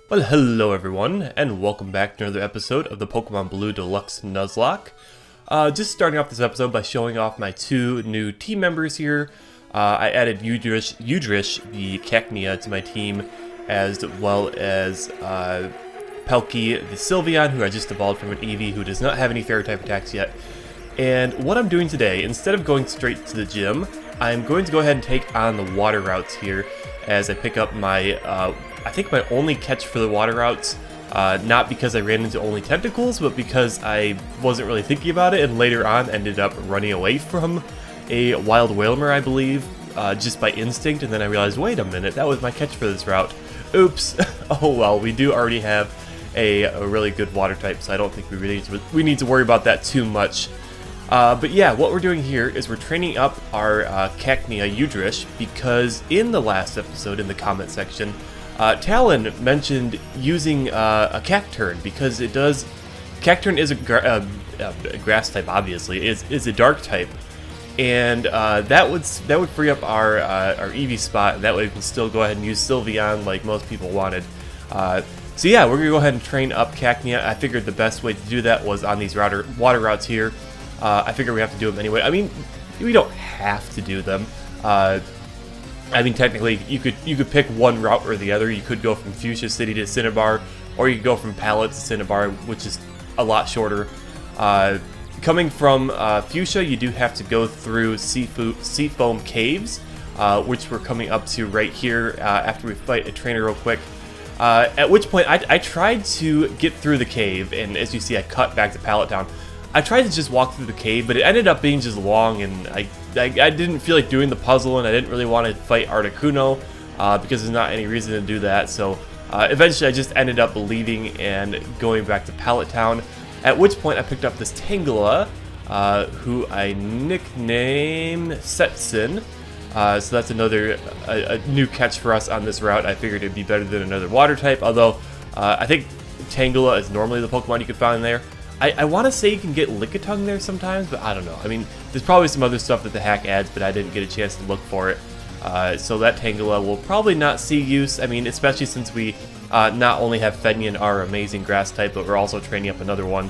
Well, hello everyone, and welcome back to another episode of the Pokemon Blue Deluxe Nuzlocke. Just starting off this episode by showing off my two new team members here. I added Udrish the Cacnea to my team, as well as Pelkey the Sylveon, who I just evolved from an Eevee, who does not have any Fairy-type attacks yet. And what I'm doing today, instead of going straight to the gym, I'm going to go ahead and take on the water routes here, as I pick up my, I think my only catch for the water routes, not because I ran into only tentacles, but because I wasn't really thinking about it, and later on ended up running away from a wild Whalmer, I believe, just by instinct, and then I realized, wait a minute, that was my catch for this route. Oops. Oh well, we do already have a really good water type, so I don't think we need to worry about that too much. But yeah, what we're doing here is we're training up our Cacnea Udrish, because in the last episode, in the comment section, Talon mentioned using a Cacturn, because it does... Cacturn is a grass type, obviously, is a dark type, and that would free up our Eevee spot, and that way we can still go ahead and use Sylveon like most people wanted. So yeah, we're going to go ahead and train up Cacnea. I figured the best way to do that was on these water routes here. I figure we have to do them anyway. I mean, we don't have to do them. I mean, technically, you could pick one route or the other. You could go from Fuchsia City to Cinnabar, or you could go from Pallet to Cinnabar, which is a lot shorter. Coming from Fuchsia, you do have to go through Seafoam Caves, which we're coming up to right here after we fight a trainer real quick. At which point, I tried to get through the cave, and as you see, I cut back to Pallet Town. I tried to just walk through the cave, but it ended up being just long, and I didn't feel like doing the puzzle, and I didn't really want to fight Articuno, because there's not any reason to do that, so eventually I just ended up leaving and going back to Pallet Town, at which point I picked up this Tangela, who I nicknamed Setsin, so that's another a new catch for us on this route. I figured it'd be better than another water type, although I think Tangela is normally the Pokemon you can find there. I want to say you can get Lickitung there sometimes, but I don't know. I mean, there's probably some other stuff that the hack adds, but I didn't get a chance to look for it. So that Tangela will probably not see use. I mean, especially since we not only have Fenyon, our amazing grass type, but we're also training up another one.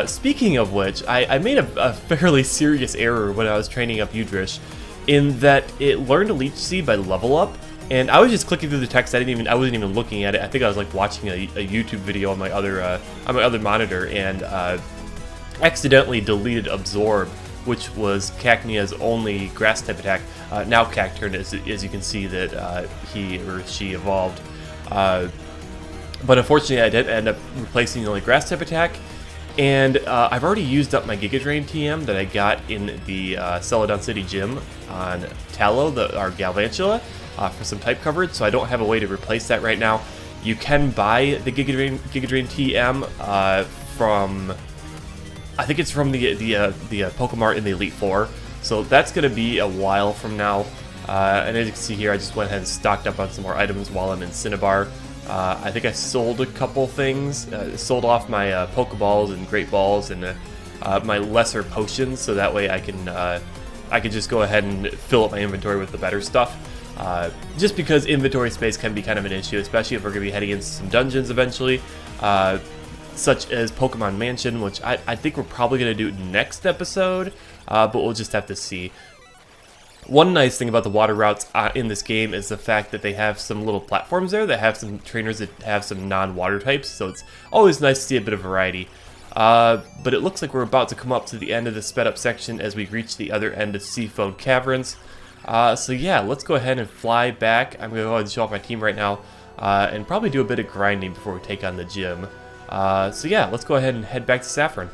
Speaking of which, I made a fairly serious error when I was training up Udrish, in that it learned a Leech Seed by level up. And I was just clicking through the text. I wasn't even looking at it. I think I was like watching a YouTube video on my other monitor, and accidentally deleted Absorb, which was Cacnea's only grass type attack. Now Cacturn, as you can see that he or she evolved. But unfortunately, I did end up replacing the only grass type attack. And I've already used up my Giga Drain TM that I got in the Celadon City Gym on Tallow, our Galvantula. For some type coverage, so I don't have a way to replace that right now. You can buy the Giga Drain TM from, I think it's from the Pokemart in the Elite Four, so that's going to be a while from now. And as you can see here, I just went ahead and stocked up on some more items while I'm in Cinnabar. I think I sold a couple things, sold off my Pokeballs and Great Balls and my lesser potions, so that way I can just go ahead and fill up my inventory with the better stuff. Just because inventory space can be kind of an issue, especially if we're going to be heading into some dungeons eventually, such as Pokemon Mansion, which I think we're probably going to do next episode, but we'll just have to see. One nice thing about the water routes in this game is the fact that they have some little platforms there that have some trainers that have some non-water types, so it's always nice to see a bit of variety. But it looks like we're about to come up to the end of the sped up section as we reach the other end of Seafoam Caverns. So yeah, let's go ahead and fly back. I'm going to go ahead and show off my team right now, and probably do a bit of grinding before we take on the gym. So yeah, let's go ahead and head back to Saffron.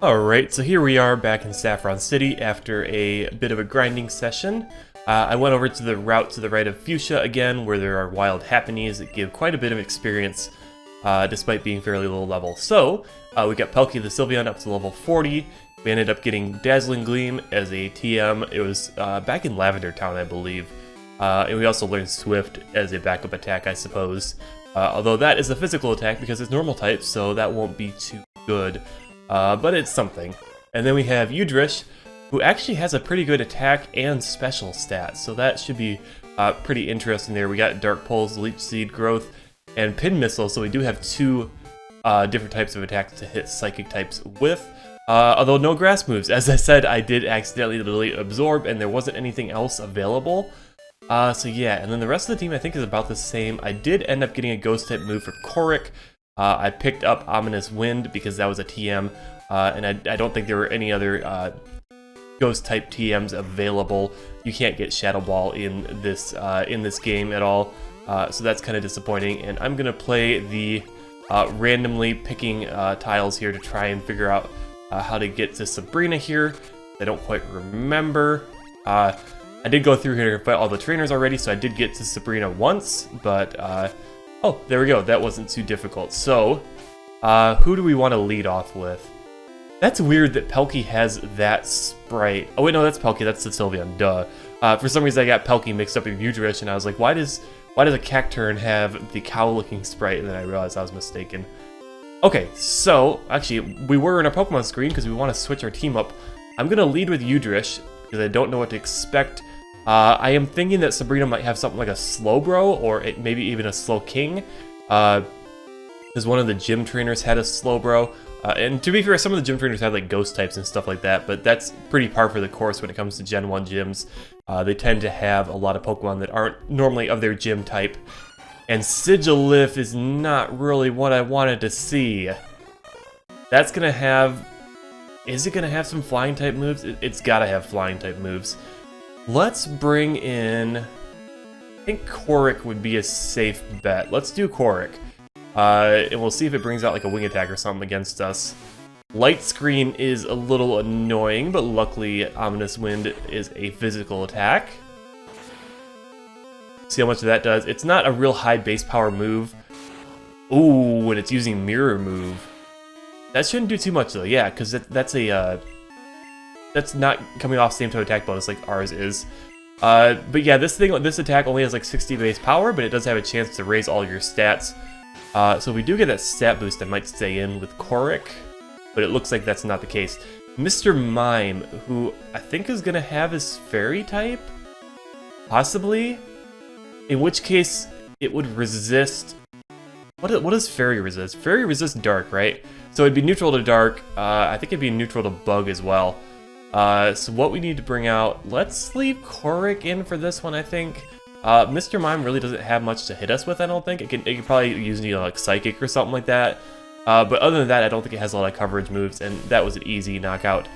Alright, so here we are back in Saffron City after a bit of a grinding session. I went over to the route to the right of Fuchsia again, where there are wild Happies that give quite a bit of experience, despite being fairly low level. So, we got Pelkey the Sylveon up to level 40. We ended up getting Dazzling Gleam as a TM. It was back in Lavender Town, I believe. And we also learned Swift as a backup attack, I suppose. Although that is a physical attack because it's normal type, so that won't be too good. But it's something. And then we have Udrish, who actually has a pretty good attack and special stats, so that should be Pretty interesting there. We got Dark Pulse, Leech Seed Growth, and Pin Missile, so we do have 2 different types of attacks to hit Psychic types with. Although no grass moves. As I said, I did accidentally delete Absorb, and there wasn't anything else available. So yeah, and then the rest of the team I think is about the same. I did end up getting a Ghost type move for Korik. I picked up Ominous Wind because that was a TM, and I don't think there were any other Ghost type TMs available. You can't get Shadow Ball in this game at all, so that's kind of disappointing. And I'm gonna play the randomly picking tiles here to try and figure out how to get to Sabrina here. I don't quite remember. I did go through here and fight all the trainers already, so I did get to Sabrina once, but oh, there we go. That wasn't too difficult. So, who do we want to lead off with? That's weird that Pelkey has that sprite. Oh wait, no, that's Pelkey. That's the Sylveon. Duh. For some reason, I got Pelkey mixed up in Udrish, and I was like, why does a Cacturn have the cow-looking sprite? And then I realized I was mistaken. Okay, so actually, we were in our Pokemon screen because we want to switch our team up. I'm gonna lead with Udrish because I don't know what to expect. I am thinking that Sabrina might have something like a Slowbro or maybe even a Slowking. Because one of the gym trainers had a Slowbro. And to be fair, some of the gym trainers had like ghost types and stuff like that, but that's pretty par for the course when it comes to Gen 1 gyms. They tend to have a lot of Pokemon that aren't normally of their gym type. And Sigilyph is not really what I wanted to see. That's gonna have... Is it gonna have some flying type moves? It's gotta have flying type moves. Let's bring in... I think Korik would be a safe bet. Let's do Korik. And we'll see if it brings out like a wing attack or something against us. Light Screen is a little annoying, but luckily Ominous Wind is a physical attack. See how much that does. It's not a real high base power move. Ooh, and it's using Mirror Move. That shouldn't do too much though, yeah, because that's not coming off same type attack bonus like ours is. But yeah, this attack only has like 60 base power, but it does have a chance to raise all your stats. So if we do get that stat boost, I might stay in with Korik, but it looks like that's not the case. Mr. Mime, who I think is going to have his Fairy type? Possibly? In which case, it would resist... What does Fairy resist? Fairy resists Dark, right? So it'd be neutral to Dark. I think it'd be neutral to Bug as well. So what we need to bring out... Let's leave Korik in for this one, I think. Mr. Mime really doesn't have much to hit us with, I don't think. It can probably use like Psychic or something like that. But other than that, I don't think it has a lot of coverage moves, and that was an easy knockout.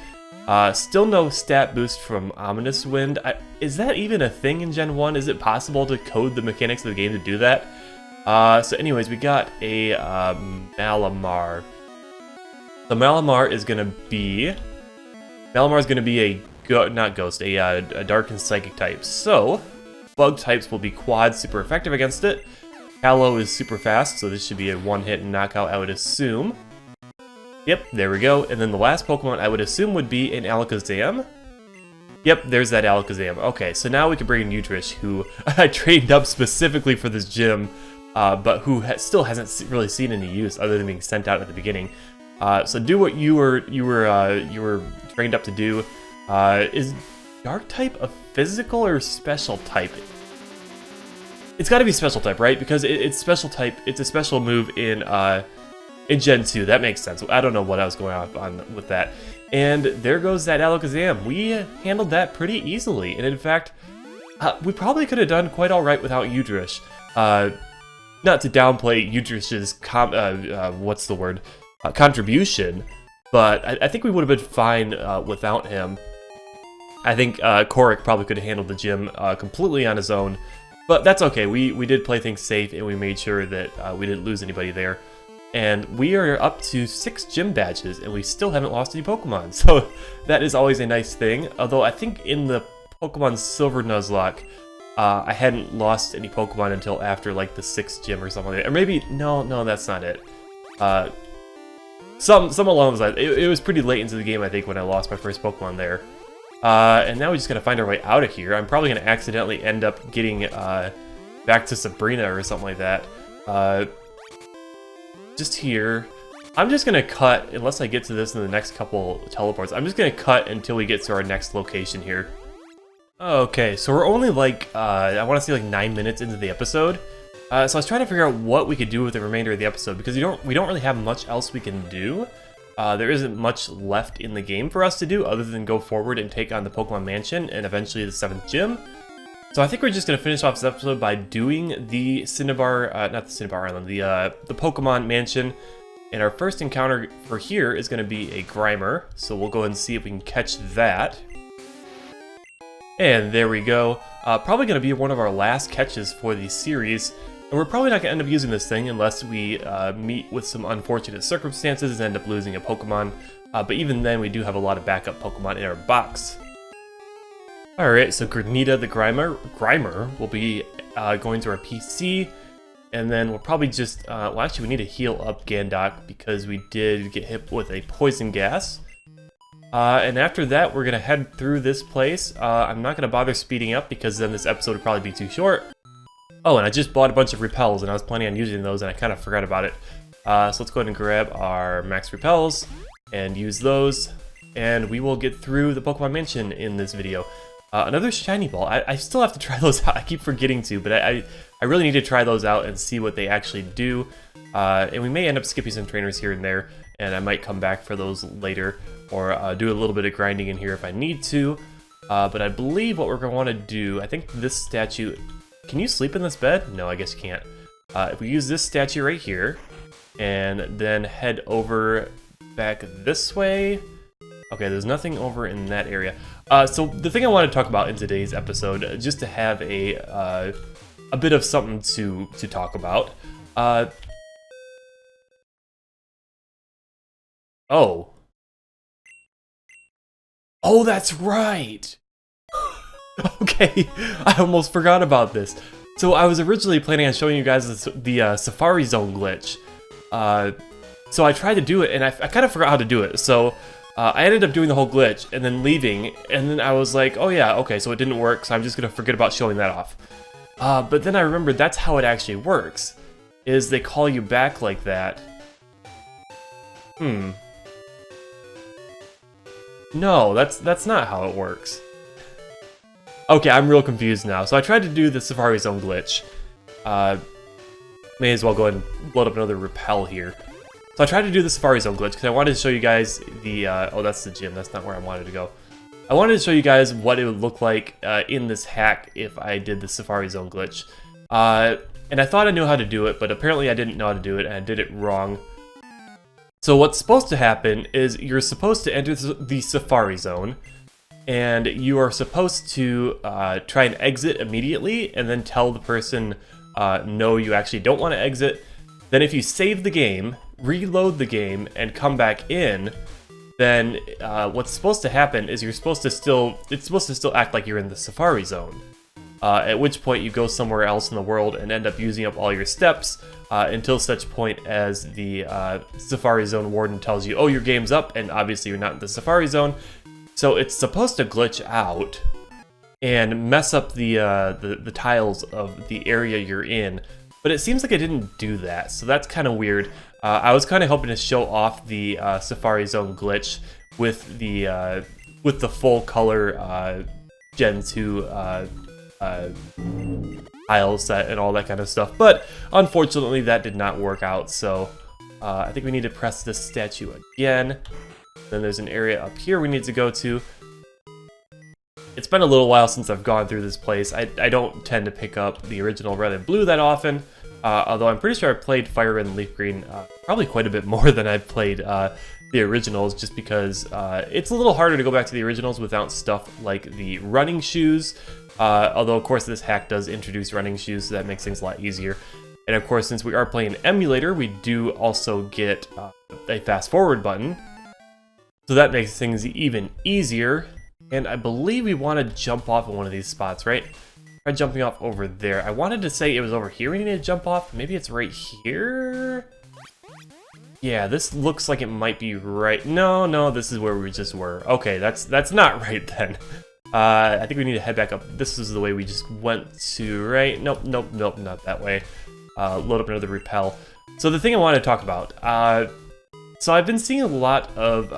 Still no stat boost from Ominous Wind. Is that even a thing in Gen 1? Is it possible to code the mechanics of the game to do that? So anyways, we got a Malamar. The Malamar is going to be a Dark and Psychic type. So... Bug types will be quad super effective against it. Hallow is super fast, so this should be a one-hit knockout, I would assume. Yep, there we go. And then the last Pokemon I would assume would be an Alakazam. Yep, there's that Alakazam. Okay, so now we can bring in Udrish, who I trained up specifically for this gym, but who still hasn't really seen any use other than being sent out at the beginning. So do what you were trained up to do. Is Dark type a physical or special type? It's got to be special type, right? Because it's special type. It's a special move in Gen 2. That makes sense. I don't know what I was going on with that. And there goes that Alakazam. We handled that pretty easily. And in fact, we probably could have done quite all right without Udrish. Not to downplay Udrish's contribution, but I think we would have been fine without him. I think Korik probably could have handled the gym completely on his own, but that's okay. We did play things safe, and we made sure that we didn't lose anybody there. And we are up to 6 gym badges, and we still haven't lost any Pokemon, so that is always a nice thing. Although I think in the Pokemon Silver Nuzlocke, I hadn't lost any Pokemon until after like the 6th gym or something like that. Or maybe, no, that's not it. Some along those lines. It was pretty late into the game, I think, when I lost my first Pokemon there. And now we just gotta find our way out of here. I'm probably gonna accidentally end up getting back to Sabrina or something like that. Just here. I'm just gonna cut, unless I get to this in the next couple teleports, I'm just gonna cut until we get to our next location here. Okay, so we're only like, I want to say like 9 minutes into the episode. So I was trying to figure out what we could do with the remainder of the episode, because we don't really have much else we can do. There isn't much left in the game for us to do other than go forward and take on the Pokemon Mansion and eventually the 7th gym. So I think we're just going to finish off this episode by doing the Cinnabar, not the Cinnabar Island, the Pokemon Mansion. And our first encounter for here is going to be a Grimer, so we'll go ahead and see if we can catch that. And there we go. Probably going to be one of our last catches for the series. And we're probably not going to end up using this thing unless we meet with some unfortunate circumstances and end up losing a Pokemon. But even then, we do have a lot of backup Pokemon in our box. Alright, so Granita the Grimer will be going to our PC. And then we'll probably just, well actually we need to heal up Gandok because we did get hit with a poison gas. And after that, we're going to head through this place. I'm not going to bother speeding up because then this episode would probably be too short. Oh, and I just bought a bunch of repels, and I was planning on using those, and I kind of forgot about it. So let's go ahead and grab our max repels and use those, and we will get through the Pokemon Mansion in this video. Another shiny ball. I still have to try those out. I keep forgetting to, but I really need to try those out and see what they actually do. And we may end up skipping some trainers here and there, and I might come back for those later, or do a little bit of grinding in here if I need to. But I believe what we're going to want to do, I think this statue... Can you sleep in this bed? No, I guess you can't. If we use this statue right here, and then head over back this way. Okay, there's nothing over in that area. So the thing I want to talk about in today's episode, just to have a bit of something to talk about. Oh, that's right. Okay, I almost forgot about this. So I was originally planning on showing you guys the Safari Zone glitch. So I tried to do it, and I kind of forgot how to do it. So I ended up doing the whole glitch, and then leaving, and then I was like, oh yeah, okay, so it didn't work, so I'm just going to forget about showing that off. But then I remembered that's how it actually works, is they call you back like that. No, that's not how it works. Okay, I'm real confused now. So I tried to do the Safari Zone glitch. May as well go ahead and load up another repel here. So I tried to do the Safari Zone glitch because I wanted to show you guys the... oh, that's the gym. That's not where I wanted to go. I wanted to show you guys what it would look like in this hack if I did the Safari Zone glitch. And I thought I knew how to do it, but apparently I didn't know how to do it, and I did it wrong. So what's supposed to happen is you're supposed to enter the Safari Zone, and you are supposed to try and exit immediately, and then tell the person, no, you actually don't want to exit. Then if you save the game, reload the game, and come back in, then what's supposed to happen is it's supposed to still act like you're in the Safari Zone. At which point you go somewhere else in the world and end up using up all your steps until such point as the Safari Zone warden tells you, oh, your game's up, and obviously you're not in the Safari Zone. So it's supposed to glitch out and mess up the tiles of the area you're in, but it seems like it didn't do that, so that's kind of weird. I was kind of hoping to show off the Safari Zone glitch with the full color Gen 2 tile set and all that kind of stuff, but unfortunately that did not work out. So I think we need to press this statue again. Then there's an area up here we need to go to. It's been a little while since I've gone through this place. I don't tend to pick up the original Red and Blue that often, although I'm pretty sure I've played Fire Red and Leaf Green probably quite a bit more than I've played the originals, just because it's a little harder to go back to the originals without stuff like the running shoes, although of course this hack does introduce running shoes, so that makes things a lot easier. And of course, since we are playing emulator, we do also get a fast forward button, so that makes things even easier. And I believe we want to jump off of one of these spots, right? Try jumping off over there. I wanted to say it was over here we need to jump off. Maybe it's right here? Yeah, this looks like it might be right. No, this is where we just were. Okay, that's not right then. I think we need to head back up. This is the way we just went to, right? Nope, not that way. Load up another repel. So the thing I wanted to talk about, so I've been seeing a lot of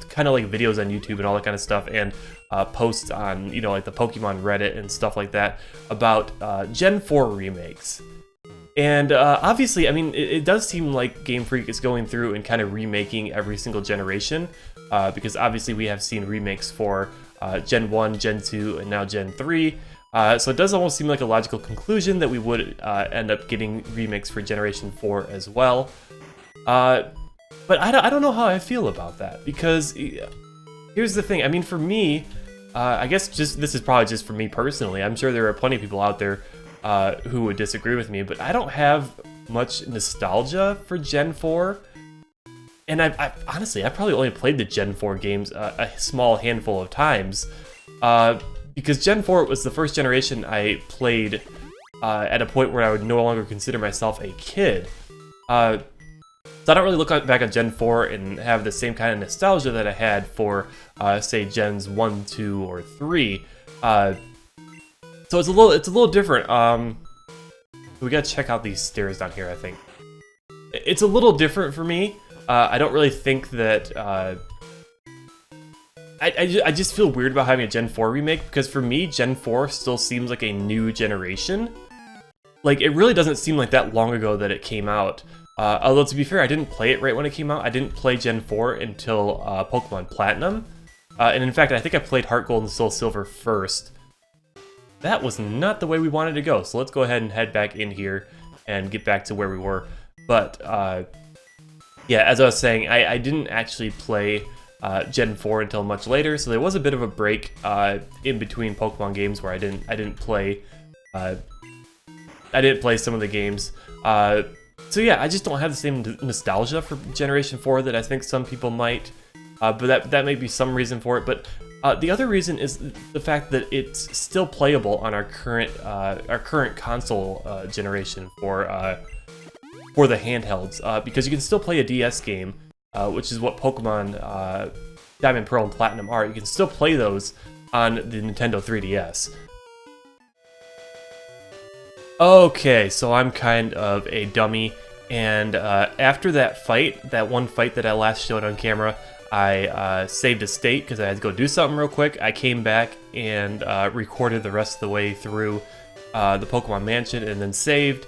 kind of like videos on YouTube and all that kind of stuff, and posts on, you know, like the Pokemon Reddit and stuff like that about Gen 4 remakes. And obviously, I mean, it does seem like Game Freak is going through and kind of remaking every single generation, because obviously we have seen remakes for Gen 1, Gen 2, and now Gen 3. So it does almost seem like a logical conclusion that we would end up getting remakes for Generation 4 as well. But I don't know how I feel about that, because here's the thing. I mean, for me, I guess this is probably just for me personally. I'm sure there are plenty of people out there who would disagree with me, but I don't have much nostalgia for Gen 4. And I honestly, I probably only played the Gen 4 games a small handful of times. Because Gen 4 was the first generation I played at a point where I would no longer consider myself a kid. So I don't really look back on Gen 4 and have the same kind of nostalgia that I had for, say, Gens 1, 2, or 3. So it's a little different. We gotta check out these stairs down here, I think. It's a little different for me. I don't really think that... I just feel weird about having a Gen 4 remake, because for me, Gen 4 still seems like a new generation. Like, it really doesn't seem like that long ago that it came out. Although, to be fair, I didn't play it right when it came out. I didn't play Gen 4 until Pokemon Platinum. And in fact, I think I played Heart Gold and Soul Silver first. That was not the way we wanted to go, so let's go ahead and head back in here and get back to where we were. But, yeah, as I was saying, I didn't actually play... Gen 4 until much later, so there was a bit of a break in between Pokemon games where I didn't play some of the games. So yeah, I just don't have the same nostalgia for Generation 4 that I think some people might. But that may be some reason for it. But the other reason is the fact that it's still playable on our current console generation for the handhelds, because you can still play a DS game. Which is what Pokemon Diamond, Pearl, and Platinum are. You can still play those on the Nintendo 3DS. Okay, so I'm kind of a dummy, and after that fight, that one fight that I last showed on camera, I saved a state because I had to go do something real quick. I came back and recorded the rest of the way through the Pokemon Mansion and then saved.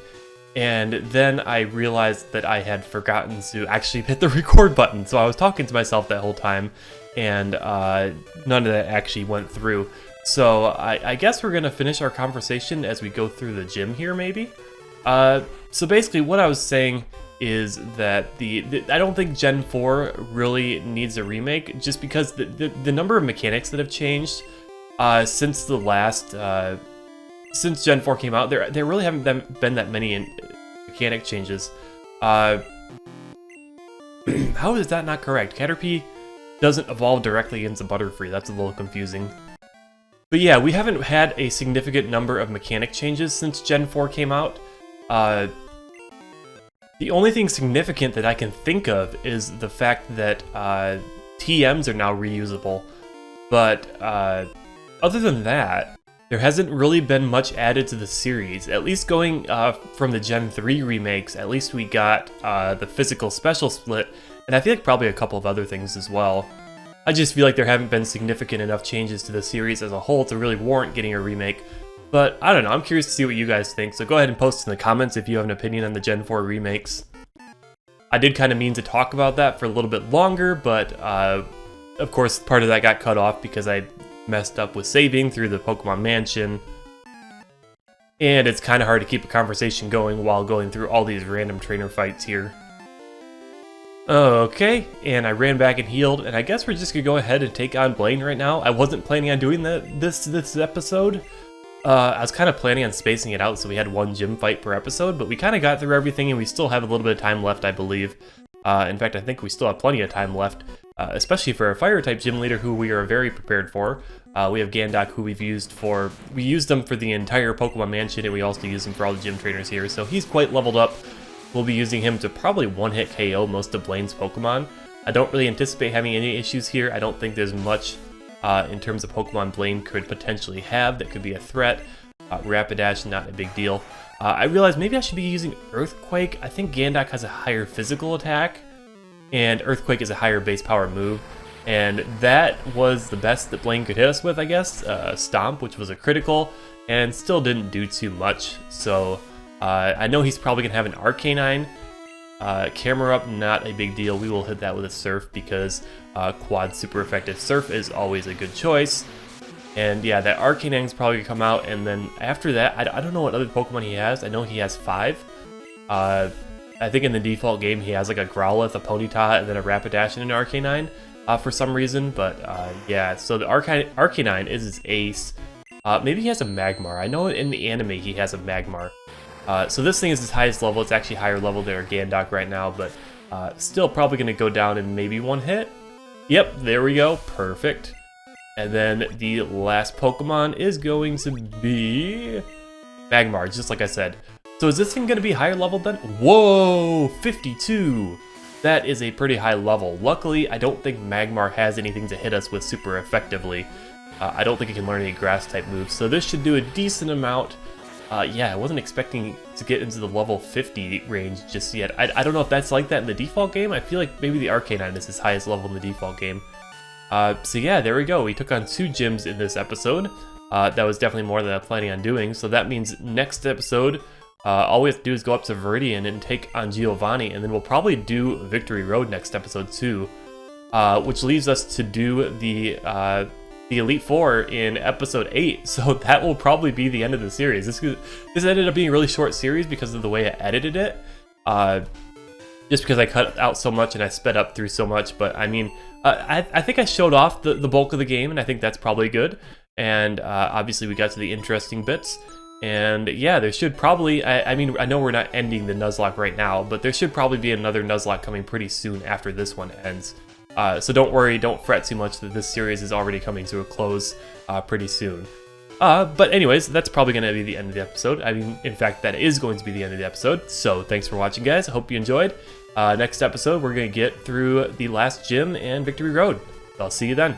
And then I realized that I had forgotten to actually hit the record button, so I was talking to myself that whole time, and none of that actually went through. So I guess we're gonna finish our conversation as we go through the gym here, maybe? So basically what I was saying is that I don't think Gen 4 really needs a remake, just because the number of mechanics that have changed since the last... Since Gen 4 came out, there really haven't been that many mechanic changes. How is that not correct? Caterpie doesn't evolve directly into Butterfree. That's a little confusing. But yeah, we haven't had a significant number of mechanic changes since Gen 4 came out. The only thing significant that I can think of is the fact that TMs are now reusable. But other than that, there hasn't really been much added to the series. At least going from the Gen 3 remakes, at least we got the physical special split, and I feel like probably a couple of other things as well. I just feel like there haven't been significant enough changes to the series as a whole to really warrant getting a remake. But I don't know, I'm curious to see what you guys think, so go ahead and post in the comments if you have an opinion on the Gen 4 remakes. I did kind of mean to talk about that for a little bit longer, but of course part of that got cut off because I messed up with saving through the Pokemon Mansion. And it's kind of hard to keep a conversation going while going through all these random trainer fights here. Okay, and I ran back and healed, and I guess we're just gonna go ahead and take on Blaine right now. I wasn't planning on doing this episode. I was kind of planning on spacing it out so we had one gym fight per episode, but we kind of got through everything and we still have a little bit of time left, I believe. In fact, I think we still have plenty of time left, especially for a fire-type gym leader who we are very prepared for. We have Gandock, who we used them for the entire Pokemon Mansion, and we also use him for all the gym trainers here, so he's quite leveled up. We'll be using him to probably one-hit KO most of Blaine's Pokemon. I don't really anticipate having any issues here. I don't think there's much in terms of Pokemon Blaine could potentially have that could be a threat. Rapidash, not a big deal. I realized maybe I should be using Earthquake. I think Gandock has a higher physical attack, and Earthquake is a higher base power move. And that was the best that Blaine could hit us with, I guess. Stomp, which was a critical, and still didn't do too much. So I know he's probably going to have an Arcanine. Camera up, not a big deal. We will hit that with a Surf because quad super effective Surf is always a good choice. And yeah, that Arcanine's probably going to come out, and then after that, I don't know what other Pokemon he has. I know he has 5. I think in the default game he has like a Growlithe, a Ponyta, and then a Rapidash and an Arcanine for some reason. But yeah, so the Arcanine is his ace. Maybe he has a Magmar. I know in the anime he has a Magmar. So this thing is his highest level. It's actually higher level than our Gandalf right now, but still probably going to go down in maybe 1 hit. Yep, there we go. Perfect. And then the last Pokemon is going to be Magmar, just like I said. So is this thing going to be higher level then? Whoa, 52! That is a pretty high level. Luckily, I don't think Magmar has anything to hit us with super effectively. I don't think it can learn any grass type moves, so this should do a decent amount. Yeah, I wasn't expecting to get into the level 50 range just yet. I don't know if that's like that in the default game. I feel like maybe the Arcanine is his highest level in the default game. So yeah, there we go. We took on 2 gyms in this episode. That was definitely more than I'm planning on doing. So that means next episode, all we have to do is go up to Viridian and take on Giovanni, and then we'll probably do Victory Road next episode too, which leaves us to do the Elite Four in episode 8. So that will probably be the end of the series. This ended up being a really short series because of the way I edited it. Just because I cut out so much and I sped up through so much. But I mean, I think I showed off the bulk of the game, and I think that's probably good. And obviously we got to the interesting bits. And yeah, there should probably, I mean, I know we're not ending the Nuzlocke right now, but there should probably be another Nuzlocke coming pretty soon after this one ends. So don't worry, don't fret too much that this series is already coming to a close pretty soon. But anyways, that's probably going to be the end of the episode. I mean, in fact, that is going to be the end of the episode. So thanks for watching, guys. I hope you enjoyed. Next episode, we're going to get through the last gym and Victory Road. I'll see you then.